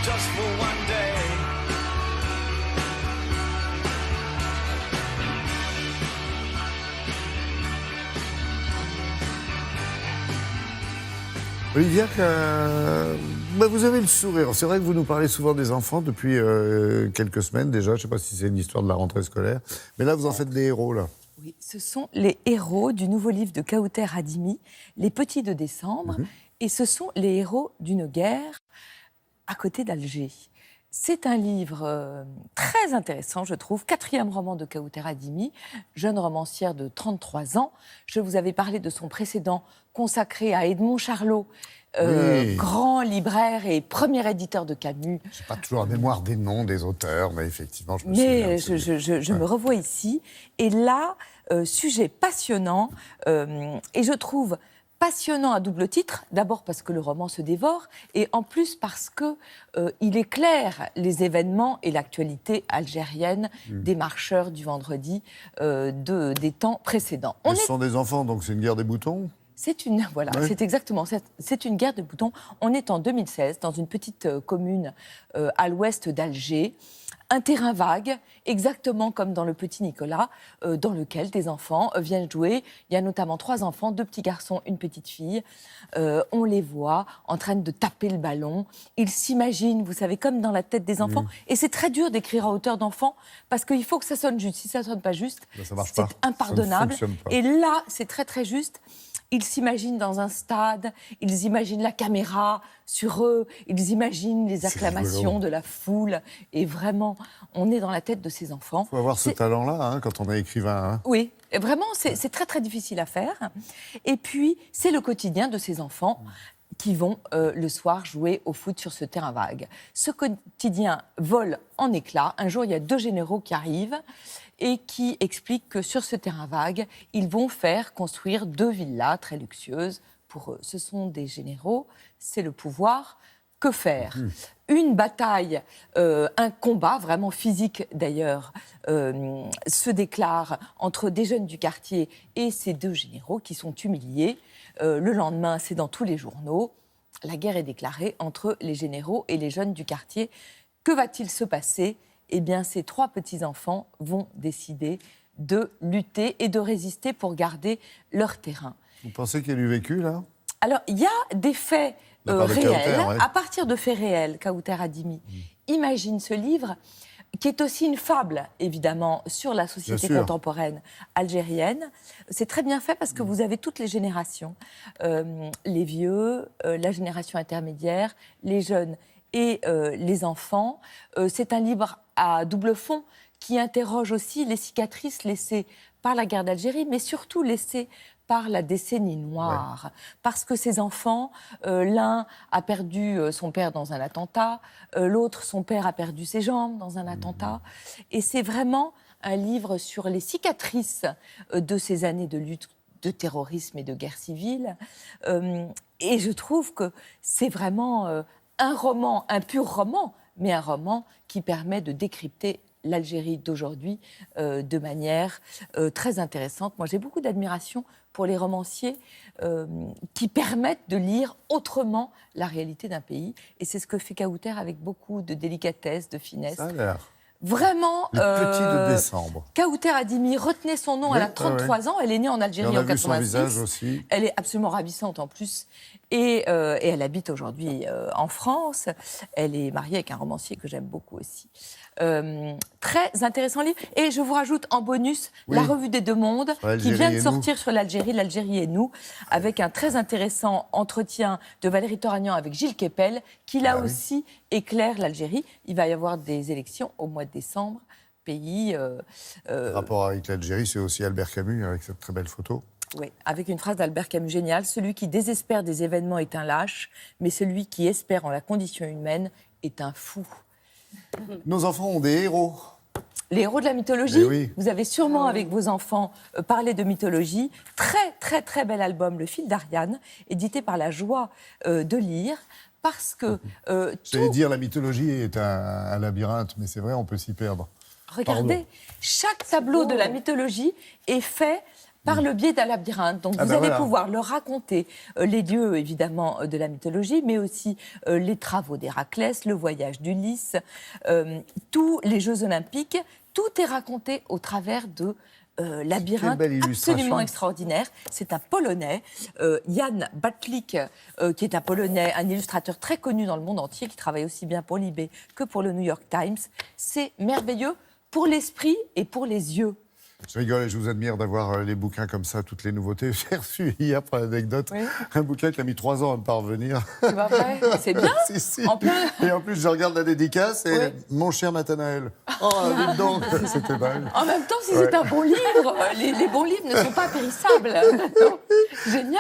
just for one day. Olivia, vous avez le sourire. C'est vrai que vous nous parlez souvent des enfants depuis quelques semaines déjà. Je ne sais pas si c'est une histoire de la rentrée scolaire. Mais là, vous en faites des héros, là. Oui, ce sont les héros du nouveau livre de Kauter Adimi, Les Petits de décembre. Et ce sont les héros d'une guerre à côté d'Alger. C'est un livre très intéressant, je trouve. 4e roman de Kauter Adimi, jeune romancière de 33 ans. Je vous avais parlé de son précédent consacré à Edmond Charlot, Oui. grand libraire et premier éditeur de Camus. Je n'ai pas toujours la mémoire des noms des auteurs, mais effectivement, je me Mais souviens. je me revois ici. Et là, sujet passionnant, et je trouve passionnant à double titre, d'abord parce que le roman se dévore, et en plus parce qu'il éclaire les événements et l'actualité algérienne des marcheurs du vendredi des temps précédents. Ce sont des enfants, donc c'est une guerre des boutons. C'est exactement, c'est une guerre de boutons. On est en 2016, dans une petite commune à l'ouest d'Alger. Un terrain vague, exactement comme dans Le Petit Nicolas, dans lequel des enfants viennent jouer. Il y a notamment 3 enfants, 2 petits garçons, une petite fille. On les voit en train de taper le ballon. Ils s'imaginent, vous savez, comme dans la tête des enfants. Et c'est très dur d'écrire à hauteur d'enfant, parce qu'il faut que ça sonne juste. Si ça ne sonne pas juste, c'est impardonnable. Ça ne fonctionne pas. Et là, c'est très très juste. Ils s'imaginent dans un stade, ils imaginent la caméra sur eux, ils imaginent les acclamations de la foule. Et vraiment, on est dans la tête de ces enfants. Il faut avoir ce talent-là quand on est écrivain. Oui, vraiment, c'est très très difficile à faire. Et puis, c'est le quotidien de ces enfants qui vont le soir jouer au foot sur ce terrain vague. Ce quotidien vole en éclats. Un jour, il y a 2 généraux qui arrivent et qui expliquent que sur ce terrain vague, ils vont faire construire 2 villas très luxueuses pour eux. Ce sont des généraux, c'est le pouvoir. Que faire ? Une bataille, un combat vraiment physique d'ailleurs, se déclare entre des jeunes du quartier et ces 2 généraux qui sont humiliés. Le lendemain, c'est dans tous les journaux. La guerre est déclarée entre les généraux et les jeunes du quartier. Que va-t-il se passer ? Eh bien, ces 3 petits-enfants vont décider de lutter et de résister pour garder leur terrain. Vous pensez qu'il y a du vécu, là ? Alors, il y a des faits réels. À partir de faits réels, Kauter Adimi imagine ce livre, qui est aussi une fable, évidemment, sur la société contemporaine algérienne. C'est très bien fait parce que vous avez toutes les générations. Les vieux, la génération intermédiaire, les jeunes et les enfants. C'est un livre à double fond qui interroge aussi les cicatrices laissées par la guerre d'Algérie, mais surtout laissées par la décennie noire. Parce que ces enfants, l'un a perdu son père dans un attentat, l'autre, son père a perdu ses jambes dans un attentat. Et c'est vraiment un livre sur les cicatrices de ces années de lutte, de terrorisme et de guerre civile. Et je trouve que c'est vraiment un roman, un pur roman, mais un roman qui permet de décrypter l'Algérie d'aujourd'hui de manière très intéressante. Moi, j'ai beaucoup d'admiration pour les romanciers qui permettent de lire autrement la réalité d'un pays. Et c'est ce que fait Kauter avec beaucoup de délicatesse, de finesse. Ça a l'air. Vraiment, Les Petits de décembre. Kauter Adimi, retenez son nom, elle a 33 ans, elle est née en Algérie en 86. Son visage aussi. Elle est absolument ravissante en plus. Et elle habite aujourd'hui en France. Elle est mariée avec un romancier que j'aime beaucoup aussi. Très intéressant livre. Et je vous rajoute en bonus la revue des 2 mondes qui vient de sortir sur l'Algérie, l'Algérie et nous, avec un très intéressant entretien de Valérie Toragnan avec Gilles Kepel, qui là aussi éclaire l'Algérie. Il va y avoir des élections au mois de décembre. Pays. Le rapport avec l'Algérie, c'est aussi Albert Camus avec cette très belle photo. Oui, avec une phrase d'Albert Camus géniale. Celui qui désespère des événements est un lâche, mais celui qui espère en la condition humaine est un fou. Nos enfants ont des héros. Les héros de la mythologie, oui. Vous avez sûrement avec vos enfants parlé de mythologie. Très, très, très bel album, Le fil d'Ariane, édité par La Joie de lire. Parce que... J'allais dire, la mythologie est un labyrinthe, mais c'est vrai, on peut s'y perdre. Regardez, chaque tableau de la mythologie est fait par le biais d'un labyrinthe. Donc vous allez pouvoir leur raconter les dieux, évidemment, de la mythologie, mais aussi les travaux d'Héraclès, le voyage d'Ulysse, tous les Jeux Olympiques. Tout est raconté au travers de labyrinthe absolument extraordinaire. C'est un Polonais, Jan Batlik, qui est un Polonais, un illustrateur très connu dans le monde entier, qui travaille aussi bien pour l'IB que pour le New York Times. C'est merveilleux pour l'esprit et pour les yeux. Je rigole et je vous admire d'avoir les bouquins comme ça, toutes les nouveautés. J'ai reçu hier, pour l'anecdote, un bouquin qui a mis 3 ans à me parvenir. C'est pas vrai? C'est bien. Si. Et en plus, je regarde la dédicace et Mon cher Nathanaël. Oh, dites donc, c'était mal. En même temps, si c'est un bon livre, les bons livres ne sont pas périssables. Génial.